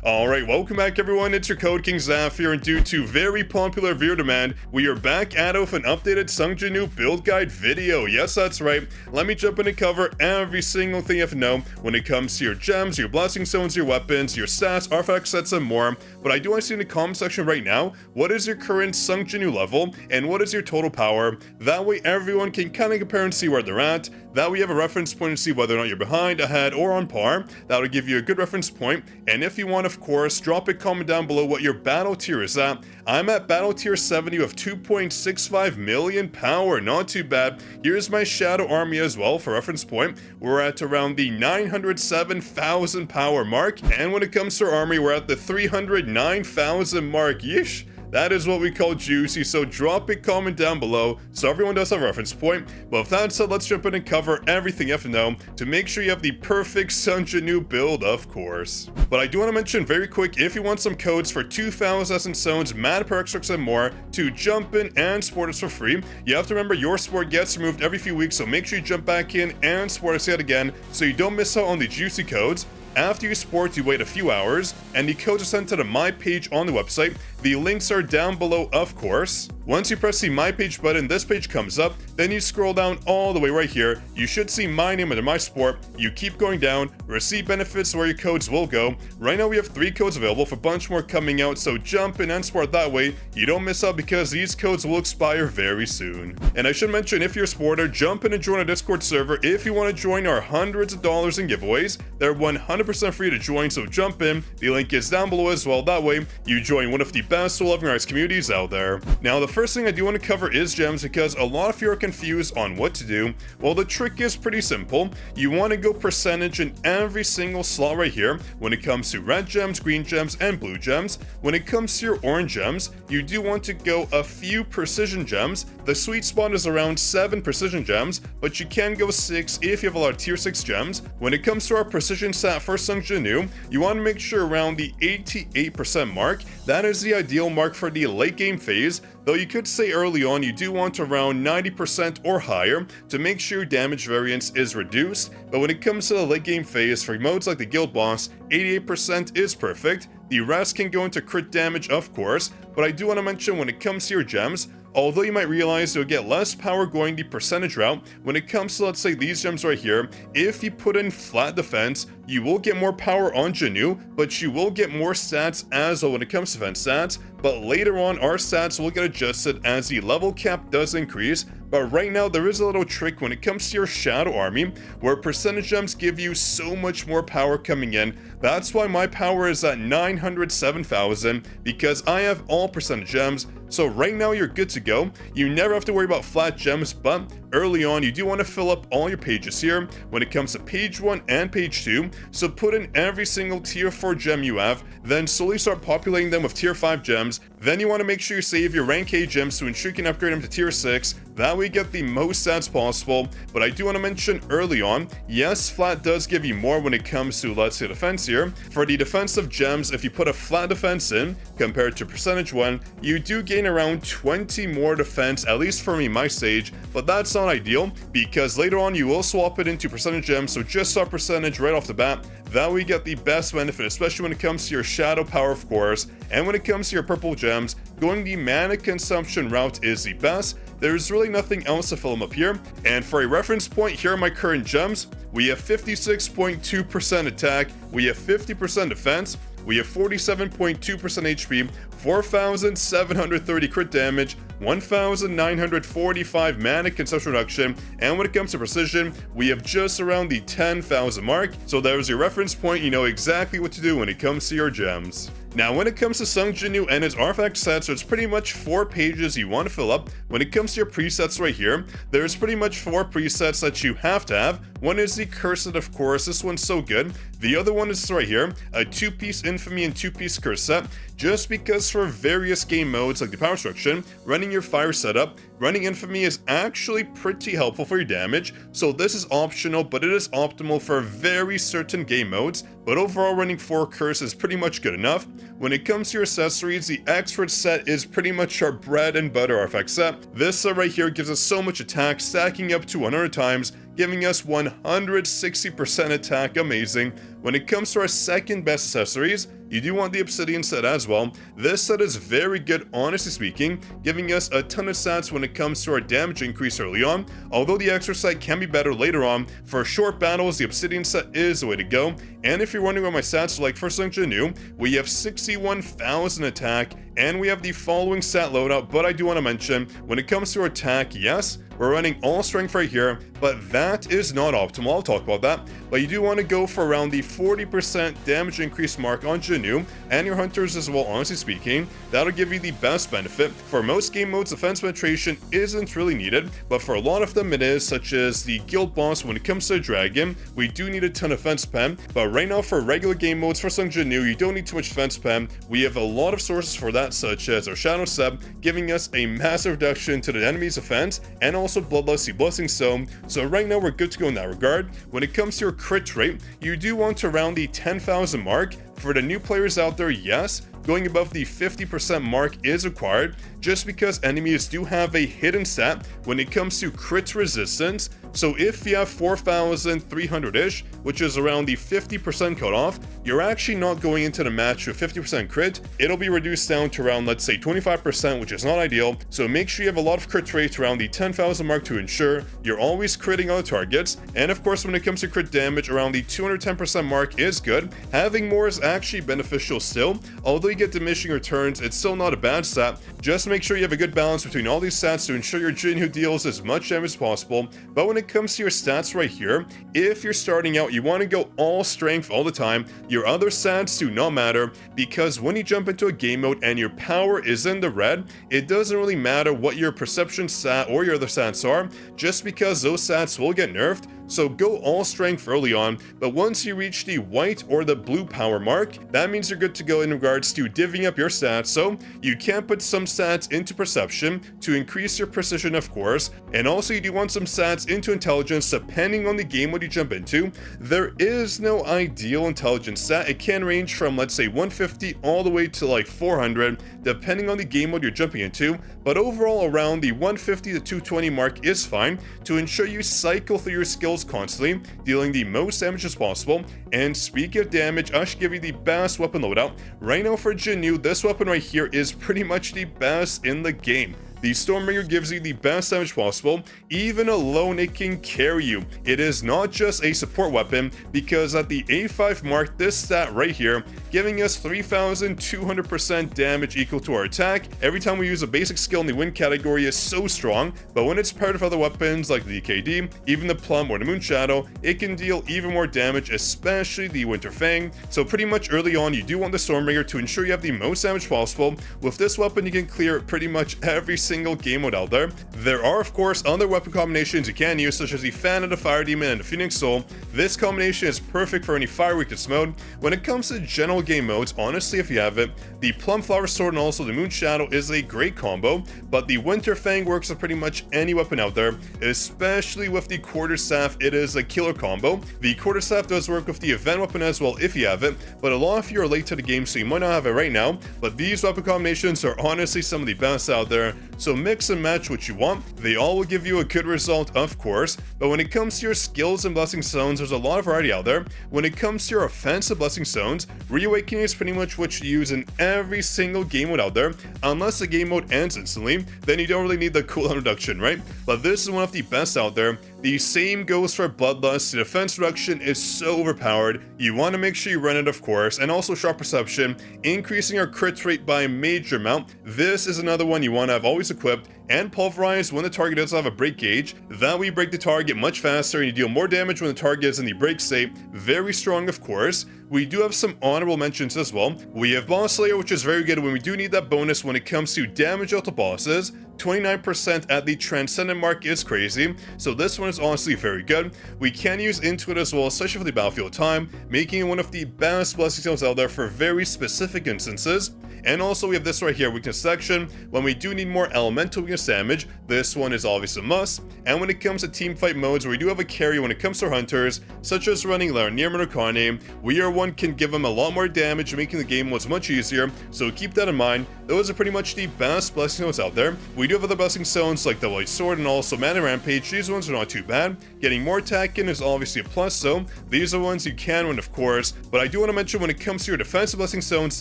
Alright, welcome back everyone, it's your Code King Zaf here, and due to very popular viewer demand, we are back at it with an updated Jinwoo build guide video. Yes, that's right, let me jump in and cover every single thing you have to know when it comes to your gems, your blessing stones, your weapons, your stats, artifact sets, and more. But I do want to see in the comment section right now, what is your current Jinwoo level, and what is your total power? That way everyone can kind of compare and see where they're at. That way you have a reference point to see whether or not you're behind, ahead, or on par. That will give you a good reference point, and if you want, of course, drop a comment down below what your battle tier is at. I'm at battle tier 70 with 2.65 million power, not too bad. Here's my shadow army as well for reference point. We're at around the 907,000 power mark, and when it comes to our army, we're at the 309,000 mark. Yeesh. That is what we call juicy, so drop a comment down below so everyone does have a reference point. But with that said, let's jump in and cover everything you have to know to make sure you have the perfect Jinwoo build, of course. But I do want to mention very quick, if you want some codes for 2,000 stones, mad per extracts, and more to jump in and support us for free, you have to remember your support gets removed every few weeks, so make sure you jump back in and support us yet again so you don't miss out on the juicy codes. After you support, you wait a few hours, and the codes are sent to the My Page on the website. The links are down below, of course. Once you press the My Page button, this page comes up, then you scroll down all the way right here. You should see my name under My Support. You keep going down, receive benefits where your codes will go. Right now we have 3 codes available, with a bunch more coming out, so jump in and support that way. You don't miss out because these codes will expire very soon. And I should mention, if you're a supporter, jump in and join our Discord server if you want to join our hundreds of dollars in giveaways. They're 100% free to join, so jump in. The link is down below as well. That way you join one of the best loving rights communities out there. Now, the first thing I do want to cover is gems, because a lot of you are confused on what to do. Well, the trick is pretty simple. You want to go percentage in every single slot right here when it comes to red gems, green gems, and blue gems. When it comes to your orange gems, you do want to go a few precision gems. The sweet spot is around 7 precision gems, but you can go 6 if you have a lot of tier 6 gems. When it comes to our precision stat for Jinwoo, you want to make sure around the 88% mark. That is the ideal mark for the late game phase, though you could say early on you do want around 90% or higher to make sure damage variance is reduced. But when it comes to the late game phase, for modes like the guild boss, 88% is perfect. The rest can go into crit damage, of course, but I do want to mention, when it comes to your gems, although you might realize you'll get less power going the percentage route, when it comes to, let's say, these gems right here, if you put in flat defense, you will get more power on Jinwoo, but you will get more stats as well when it comes to defense stats. But later on, our stats will get adjusted as the level cap does increase. But right now, there is a little trick when it comes to your shadow army, where percentage gems give you so much more power coming in. That's why my power is at 907,000, because I have all percentage gems. So right now you're good to go. You never have to worry about flat gems, but early on you do want to fill up all your pages here when it comes to page 1 and page 2. So put in every single tier 4 gem you have, then slowly start populating them with tier 5 gems. Then you want to make sure you save your rank A gems to ensure you can upgrade them to tier 6. That way you get the most stats possible. But I do want to mention early on, yes, flat does give you more when it comes to, let's say, defense here. For the defensive gems, if you put a flat defense in compared to percentage 1, you do gain around 20 more defense, at least for me, my stage. But that's not ideal, because later on you will swap it into percentage gems, so just start percentage right off the bat. That way you get the best benefit, especially when it comes to your shadow power, of course. And when it comes to your purple gems, going the mana consumption route is the best. There's really nothing else to fill them up here. And for a reference point, here are my current gems. We have 56.2% attack, we have 50% defense, we have 47.2% HP, 4,730 crit damage, 1,945 mana consumption reduction, and when it comes to precision, we have just around the 10,000 mark. So there's your reference point, you know exactly what to do when it comes to your gems. Now, when it comes to Jinwoo and its artifact sets, there's pretty much 4 pages you want to fill up. When it comes to your presets right here, there's pretty much 4 presets that you have to have. One is the curse set, of course. This one's so good. The other one is right here, a 2-piece infamy and 2-piece curse set, just because for various game modes like the power destruction, running your fire setup, running infamy is actually pretty helpful for your damage. So this is optional, but it is optimal for very certain game modes. But overall, running 4 curse is pretty much good enough. When it comes to your accessories, the expert set is pretty much our bread and butter artifact set. This set right here gives us so much attack, stacking up to 100 times, giving us 160% attack. Amazing. When it comes to our second best accessories, you do want the Obsidian set as well. This set is very good, honestly speaking, giving us a ton of stats when it comes to our damage increase early on, although the extra set can be better later on. For short battles, the Obsidian set is the way to go. And if you're wondering what my stats are like for Sung Jinwoo, we have 61,000 attack, and we have the following stat loadout, but I do want to mention, when it comes to attack, yes, we're running all strength right here, but that is not optimal. I'll talk about that. But you do want to go for around the 40% damage increase mark on Jinwoo and your hunters as well, honestly speaking. That'll give you the best benefit. For most game modes, defense penetration isn't really needed, but for a lot of them it is, such as the guild boss. When it comes to dragon, we do need a ton of defense pen, but right now for regular game modes for Sung Jinwoo, you don't need too much defense pen. We have a lot of sources for that, such as our Shadow Seb, giving us a massive reduction to the enemy's defense, and also Bloodlust, the Blessing Stone. So right now we're good to go in that regard. When it comes to your crit rate, you do want to round the 10,000 mark. For the new players out there, yes, going above the 50% mark is required, just because enemies do have a hidden stat when it comes to crit resistance. So if you have 4,300-ish, which is around the 50% cutoff, you're actually not going into the match with 50% crit. It'll be reduced down to around, let's say, 25%, which is not ideal. So make sure you have a lot of crit rates around the 10,000 mark to ensure you're always critting other targets. And of course, when it comes to crit damage, around the 210% mark is good. Having more is actually beneficial still. Although you get diminishing returns, it's still not a bad stat. Just make sure you have a good balance between all these stats to ensure your Jinwoo deals as much damage as possible. But when it comes to your stats right here, if you're starting out, you want to go all strength all the time. Your other stats do not matter, because when you jump into a game mode and your power is in the red, it doesn't really matter what your perception stat or your other stats are, just because those stats will get nerfed. So go all strength early on, but once you reach the white or the blue power mark, that means you're good to go in regards to divvying up your stats. So you can put some stats into perception to increase your precision, of course, and also you do want some stats into intelligence depending on the game mode you jump into. There is no ideal intelligence stat. It can range from, let's say, 150 all the way to like 400 depending on the game mode you're jumping into, but overall around the 150 to 220 mark is fine to ensure you cycle through your skills constantly, dealing the most damage as possible. And speaking of damage, I should give you the best weapon loadout. Right now for Jinwoo, this weapon right here is pretty much the best in the game. The Stormbringer gives you the best damage possible. Even alone, it can carry you. It is not just a support weapon, because at the A5 mark, this stat right here, giving us 3,200% damage equal to our attack. Every time we use a basic skill in the wind category is so strong, but when it's paired with other weapons like the KD, even the Plum or the Moon Shadow, it can deal even more damage, especially the Winter Fang. So pretty much early on, you do want the Stormbringer to ensure you have the most damage possible. With this weapon, you can clear pretty much every single game mode out there. There are, of course, other weapon combinations you can use, such as the Fan of the Fire Demon and the Phoenix Soul. This combination is perfect for any fire weakness mode. When it comes to general game modes, honestly, if you have it, the Plum Flower Sword and also the Moon Shadow is a great combo, but the Winter Fang works with pretty much any weapon out there, especially with the Quarterstaff. It is a killer combo. The Quarterstaff does work with the event weapon as well if you have it, but a lot of you are late to the game, so you might not have it right now. But these weapon combinations are honestly some of the best out there, so mix and match what you want. They all will give you a good result, of course, but when it comes to your skills and blessing stones, there's a lot of variety out there. When it comes to your offensive blessing stones, Reawakening is pretty much what you use in every single game mode out there. Unless the game mode ends instantly, then you don't really need the cooldown reduction, right? But this is one of the best out there. The same goes for Bloodlust. The defense reduction is so overpowered. You want to make sure you run it, of course, and also Sharp Perception, increasing our crit rate by a major amount. This is another one you want to have always equipped. And Pulverize when the target does have a break gauge. That way you break the target much faster and you deal more damage when the target is in the break state. Very strong, of course. We do have some honorable mentions as well. We have Boss Slayer, which is very good when we do need that bonus when it comes to damage out to bosses. 29% at the Transcendent mark is crazy, so this one is honestly very good. We can use Intuit as well, especially for the battlefield time, making it one of the best blessing skills out there for very specific instances. And also we have this right here, weakness section. When we do need more elemental weakness bonus damage, this one is obviously a must. And when it comes to team fight modes where we do have a carry when it comes to our hunters, such as running Larnirman or Karne, we are one can give them a lot more damage, making the game modes much easier, so keep that in mind. Those are pretty much the best blessing stones out there. We do have other blessing stones like the Light Sword and also Mana Rampage. These ones are not too bad. Getting more attack in is obviously a plus, so these are ones you can win, of course. But I do want to mention when it comes to your defensive blessing stones,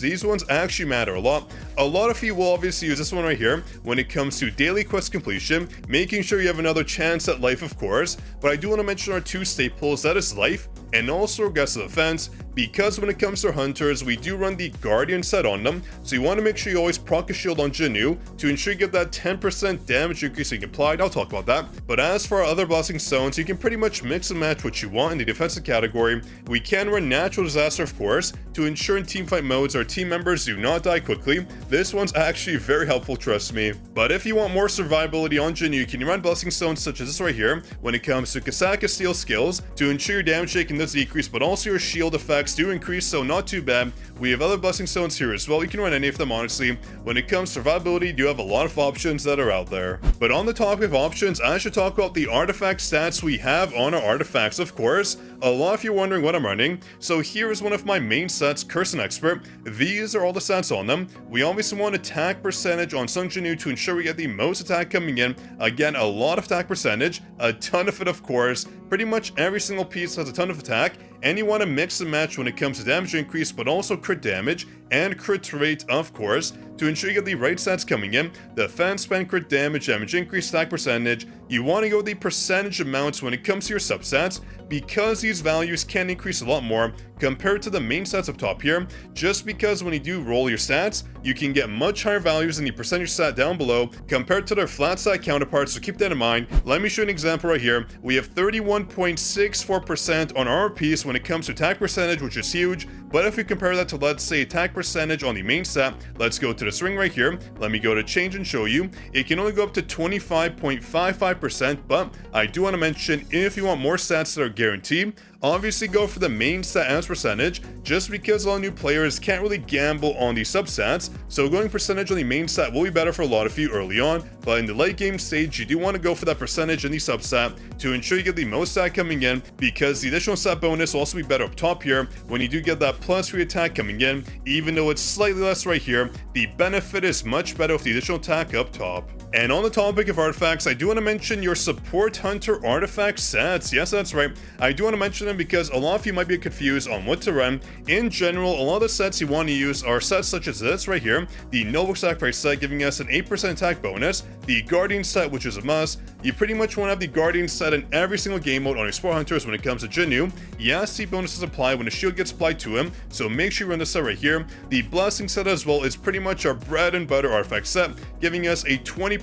these ones actually matter a lot. A lot of you will obviously use this one right here when it comes to daily quest completion, making sure you have another chance at life, of course. But I do want to mention our two staples, that is life and also aggressive defense, because when it comes to hunters, we do run the Guardian set on them, so you want to make sure you always proc a shield on Jinwoo to ensure you get that 10% damage increase being applied. I'll talk about that. But as for our other blessing stones, you can pretty much mix and match what you want in the defensive category. We can run Natural Disaster, of course, to ensure in teamfight modes our team members do not die quickly. This one's actually very helpful, trust me. But if you want more survivability on Jinwoo, you can run blessing stones such as this right here when it comes to Kasaka Steel skills to ensure your damage taken does decrease, but also your shield effects do increase, so not too bad. We have other blessing stones here as well. You can run any of them, honestly. When it comes to survivability, you do have a lot of options that are out there. But on the topic of options, I should talk about the artifact stats we have on our artifacts, of course. A lot of you are wondering what I'm running, so here is one of my main sets, Curse and Expert. These are all the stats on them. We obviously want attack percentage on Sung Jinwoo to ensure we get the most attack coming in. Again, a lot of attack percentage, a ton of it, of course. Pretty much every single piece has a ton of attack, and you want to mix and match when it comes to damage increase, but also crit damage and crit rate, of course, to ensure you get the right stats coming in. Defense, spend, crit damage, damage increase, attack percentage. You want to go with the percentage amounts when it comes to your substats, because these values can increase a lot more compared to the main stats up top here, just because when you do roll your stats, you can get much higher values in the percentage stat down below compared to their flat stat counterparts, so keep that in mind. Let me show you an example right here. We have 31.64% on our piece when it comes to attack percentage, which is huge, but if we compare that to, let's say, attack percentage on the main stat, let's go to this ring right here. Let me go to change and show you. It can only go up to 25.55%, but I do want to mention, if you want more stats that are guaranteed, obviously go for the main stat as percentage, just because all new players can't really gamble on the substats, so going percentage on the main stat will be better for a lot of you early on, but in the late game stage, you do want to go for that percentage in the substat to ensure you get the most stat coming in, because the additional stat bonus will also be better up top here when you do get that plus 3 attack coming in. Even though it's slightly less right here, the benefit is much better with the additional attack up top. And on the topic of artifacts, I do want to mention your support hunter artifact sets. Yes, that's right. I do want to mention them because a lot of you might be confused on what to run. In general, a lot of the sets you want to use are sets such as this right here, the Noble Sacrifice set giving us an 8% attack bonus, the Guardian set, which is a must. You pretty much want to have the Guardian set in every single game mode on your support hunters when it comes to Jinwoo. Yes, the bonuses apply when a shield gets applied to him, so make sure you run this set right here. The Blessing set as well is pretty much our bread and butter artifact set, giving us a 20%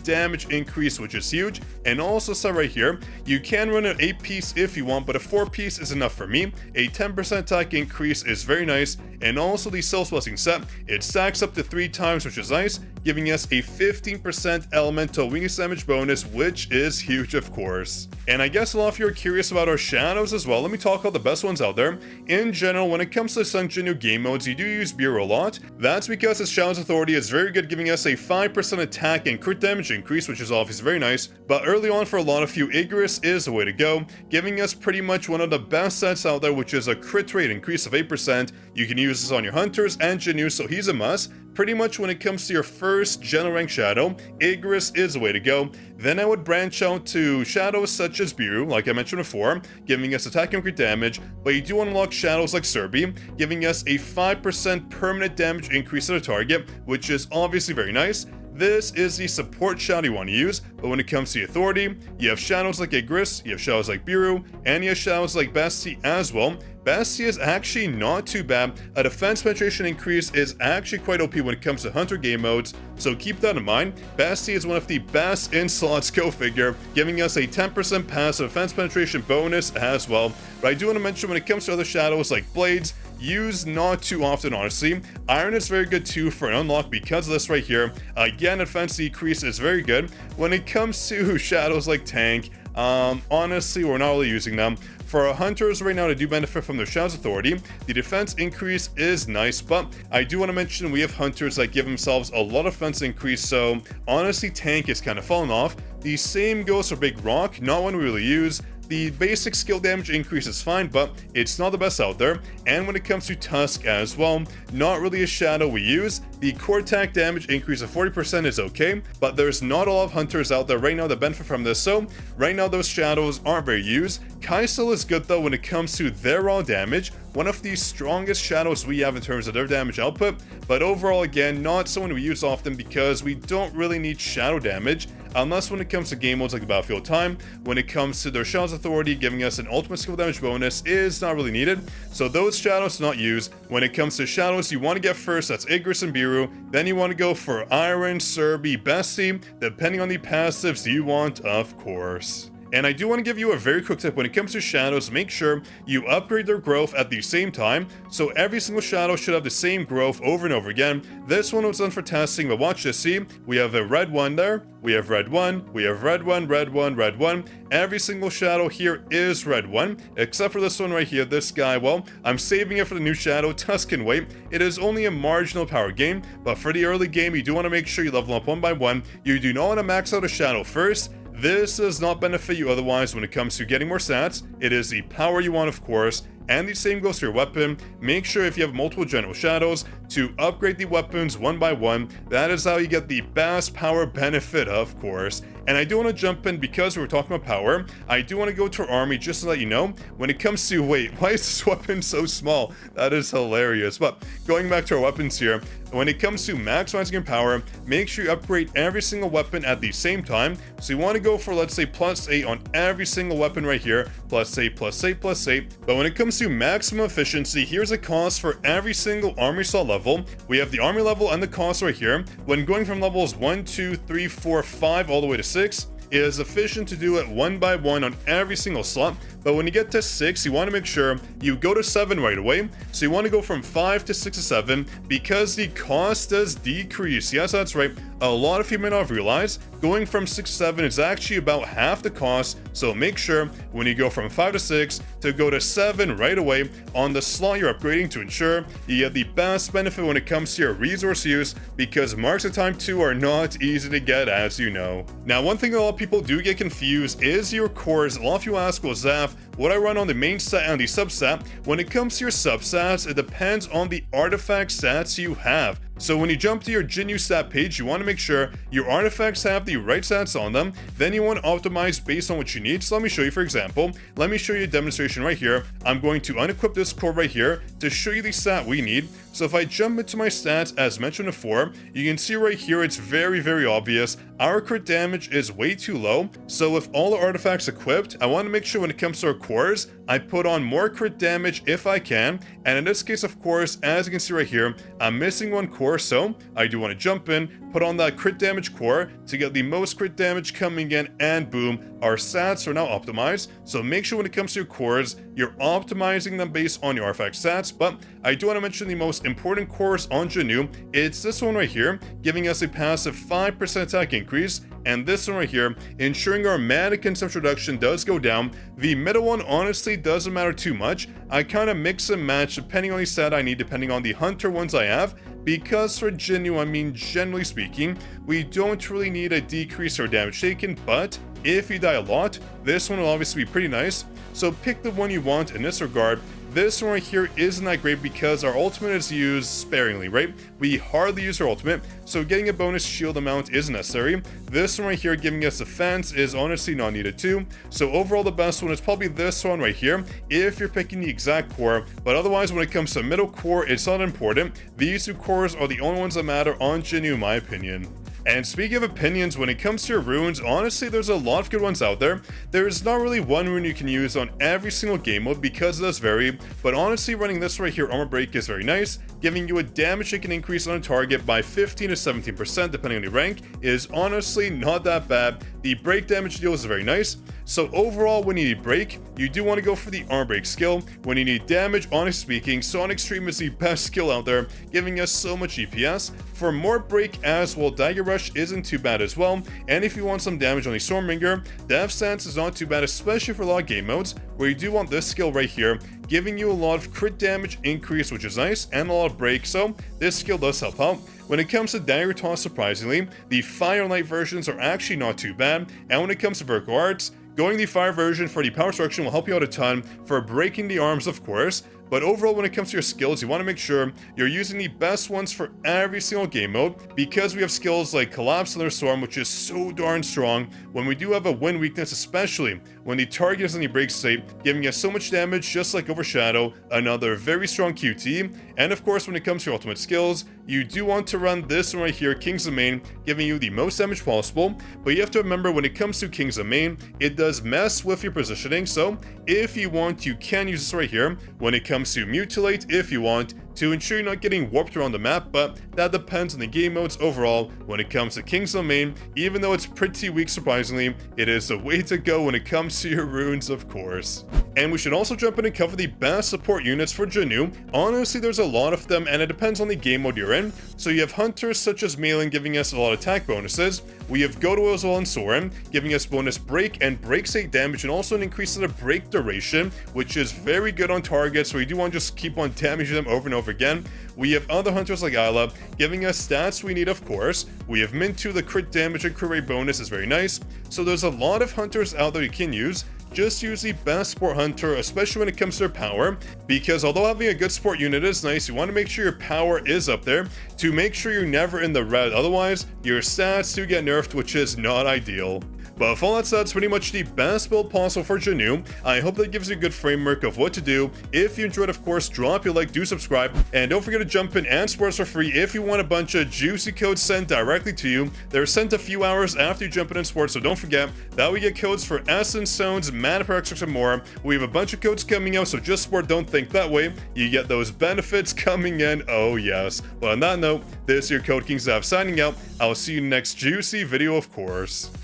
damage increase, which is huge. And also set right here, you can run an 8-piece if you want, but a 4-piece is enough for me. A 10% attack increase is very nice. And also the Soul's Blessing set, it stacks up to 3 times, which is nice, giving us a 15% elemental weakness damage bonus, which is huge, of course. And I guess a lot of you are curious about our shadows as well. Let me talk about the best ones out there. In general, when it comes to Sung Jinwoo game modes, you do use Bureau a lot. That's because his Shadow's Authority is very good, giving us a 5% attack and crit damage increase, which is obviously very nice. But early on for a lot of you, Icarus is the way to go, giving us pretty much one of the best sets out there, which is a crit rate increase of 8%. You can use this on your hunters and Jinwoo, so he's a must. Pretty much when it comes to your first general rank shadow, Icarus is the way to go. Then I would branch out to shadows such as Biru, like I mentioned before, giving us attack and crit damage, but you do unlock shadows like Serbi, giving us a 5% permanent damage increase to the target, which is obviously very nice. This is the support shadow you want to use, but when it comes to the authority, you have shadows like Icarus, you have shadows like Biru, and you have shadows like Basti as well. Basti is actually not too bad. A defense penetration increase is actually quite OP when it comes to hunter game modes, so keep that in mind. Basti is one of the best in slots, go figure, giving us a 10% passive defense penetration bonus as well. But I do want to mention when it comes to other shadows like Blades, used not too often, honestly. Iron is very good too for an unlock because of this right here. Again, defense decrease is very good. When it comes to shadows like Tank, honestly, we're not really using them. For our hunters right now to do benefit from their Shadow's authority, the defense increase is nice, but I do want to mention we have hunters that give themselves a lot of defense increase, so honestly tank is kind of fallen off. The same goes for Big Rock, not one we really use. The basic skill damage increase is fine, but it's not the best out there. And when it comes to Tusk as well, not really a shadow we use. The core attack damage increase of 40% is okay, but there's not a lot of hunters out there right now that benefit from this, so right now those shadows aren't very used. Kaisel is good though when it comes to their raw damage, one of the strongest shadows we have in terms of their damage output, but overall again, not someone we use often because we don't really need shadow damage, unless when it comes to game modes like the Battlefield Time. When it comes to their Shadow's authority, giving us an ultimate skill damage bonus is not really needed, so those shadows not used. When it comes to shadows you want to get first, that's Igris and Biru, then you want to go for Iron, Serbi, Bessie, depending on the passives you want, of course. And I do want to give you a very quick tip when it comes to shadows. Make sure you upgrade their growth at the same time, so every single shadow should have the same growth over and over again. This one was done for testing, but watch this. See, we have a red one there, we have red one, we have red one, red one, red one. Every single shadow here is red one, except for this one right here. This guy, well, I'm saving it for the new shadow. Tusk can wait. It is only a marginal power game, but for the early game you do want to make sure you level up one by one. You do not want to max out a shadow first. This does not benefit you otherwise when it comes to getting more stats. It is the power you want, of course, and the same goes for your weapon. Make sure if you have multiple general shadows to upgrade the weapons one by one. That is how you get the best power benefit, of course. And I do want to jump in because we were talking about power. I do want to go to our army just to let you know when it comes to, wait, why is this weapon so small? That is hilarious. But going back to our weapons here, when it comes to maximizing your power, make sure you upgrade every single weapon at the same time. So you want to go for, let's say, +8 on every single weapon right here, +8, +8, +8. But when it comes to maximum efficiency, here's a cost for every single army slot level. We have the army level and the cost right here. When going from levels 1, 2, 3, 4, 5 all the way to 6, it is efficient to do it one by one on every single slot, but when you get to 6, you want to make sure you go to 7 right away. So you want to go from 5 to 6 to 7 because the cost does decrease. Yes, that's right. A lot of you may not have realized going from 6 to 7 is actually about half the cost. So make sure when you go from 5 to 6 to go to 7 right away on the slot you're upgrading to ensure you get the best benefit when it comes to your resource use, because marks of time 2 are not easy to get, as you know. Now, one thing a lot of people do get confused is your cores. A lot of you ask, well, Zaf, what I run on the main stat and the substat? When it comes to your substats, it depends on the artifact stats you have. So when you jump to your Jinwoo stat page, you want to make sure your artifacts have the right stats on them. Then you want to optimize based on what you need. So let me show you, for example, let me show you a demonstration right here. I'm going to unequip this core right here to show you the stat we need. So if I jump into my stats, as mentioned before, you can see right here, it's very, very obvious. Our crit damage is way too low. So with all the artifacts equipped, I want to make sure when it comes to our cores, I put on more crit damage if I can. And in this case, of course, as you can see right here, I'm missing one core. So I do want to jump in, put on that crit damage core to get the most crit damage coming in, and boom, our stats are now optimized. So make sure when it comes to your cores, you're optimizing them based on your artifact stats. But I do want to mention the most important cores on Jinwoo. It's this one right here, giving us a passive 5% attack increase, and this one right here, ensuring our mana consumption reduction does go down. The middle one honestly doesn't matter too much. I kind of mix and match depending on the stat I need, depending on the hunter ones I have, because for Jinwoo, I mean, generally speaking, we don't really need a decrease or damage taken, but if you die a lot, this one will obviously be pretty nice. So pick the one you want in this regard. This one right here isn't that great because our ultimate is used sparingly, right? We hardly use our ultimate, so getting a bonus shield amount is necessary. This one right here giving us defense is honestly not needed too. So overall the best one is probably this one right here if you're picking the exact core, but otherwise when it comes to middle core, it's not important. These two cores are the only ones that matter on Jinwoo in my opinion. And speaking of opinions, when it comes to your runes, honestly, there's a lot of good ones out there. There's not really one rune you can use on every single game mode because it does vary, but honestly, running this right here, Armor Break, is very nice. Giving you a damage it can increase on a target by 15 to 17% depending on your rank is honestly not that bad. The break damage deal is very nice. So overall, when you need break, you do want to go for the Armor Break skill. When you need damage, honestly speaking, Sonic Stream is the best skill out there, giving us so much EPS. For more break as well, Dagger Rush isn't too bad as well. And if you want some damage on the Stormbringer, Death Stance is not too bad, especially for a lot of game modes where you do want this skill right here, giving you a lot of crit damage increase, which is nice, and a lot of break, so this skill does help out. When it comes to Dagger Toss, surprisingly, the Fire Light versions are actually not too bad, and when it comes to Vertical Arts, going the Fire version for the Power Destruction will help you out a ton for breaking the arms, of course, but overall when it comes to your skills, you want to make sure you're using the best ones for every single game mode, because we have skills like Collapse Thunderstorm, which is so darn strong when we do have a wind weakness, especially when the target is in the break state, giving us so much damage just like Overshadow, another very strong QT. And of course when it comes to your ultimate skills, you do want to run this one right here, Kings of Main, giving you the most damage possible, but you have to remember when it comes to Kings of Main, it does mess with your positioning, so if you want, you can use this right here when it comes to Mutilate if you want, to ensure you're not getting warped around the map, but that depends on the game modes overall. When it comes to Kings of Main, even though it's pretty weak surprisingly, it is the way to go when it comes to your runes, of course. And we should also jump in and cover the best support units for Jinwoo. Honestly, there's a lot of them, and it depends on the game mode you're in. So you have Hunters such as Malin giving us a lot of attack bonuses. We have Goto as well and Soren, giving us bonus break and break state damage, and also an increase in the break duration, which is very good on targets, so you do want to just keep on damaging them over and over again. We have other hunters like Isla, giving us stats we need, of course. We have Mintu, the crit damage and crit rate bonus is very nice. So there's a lot of hunters out there you can use. Just use the best support hunter, especially when it comes to their power, because although having a good support unit is nice, you want to make sure your power is up there to make sure you're never in the red, otherwise your stats do get nerfed, which is not ideal. But with all that said, that's pretty much the best build possible for Jinwoo. I hope that gives you a good framework of what to do. If you enjoyed, of course, drop your like, do subscribe, and don't forget to jump in and support us for free if you want a bunch of juicy codes sent directly to you. They're sent a few hours after you jump in and support, so don't forget that we get codes for Essence Stones, Mana Per Extracts, and more. We have a bunch of codes coming out, so just support, don't think, that way you get those benefits coming in, oh yes. But on that note, this is your Code King Zav signing out. I'll see you in the next juicy video, of course.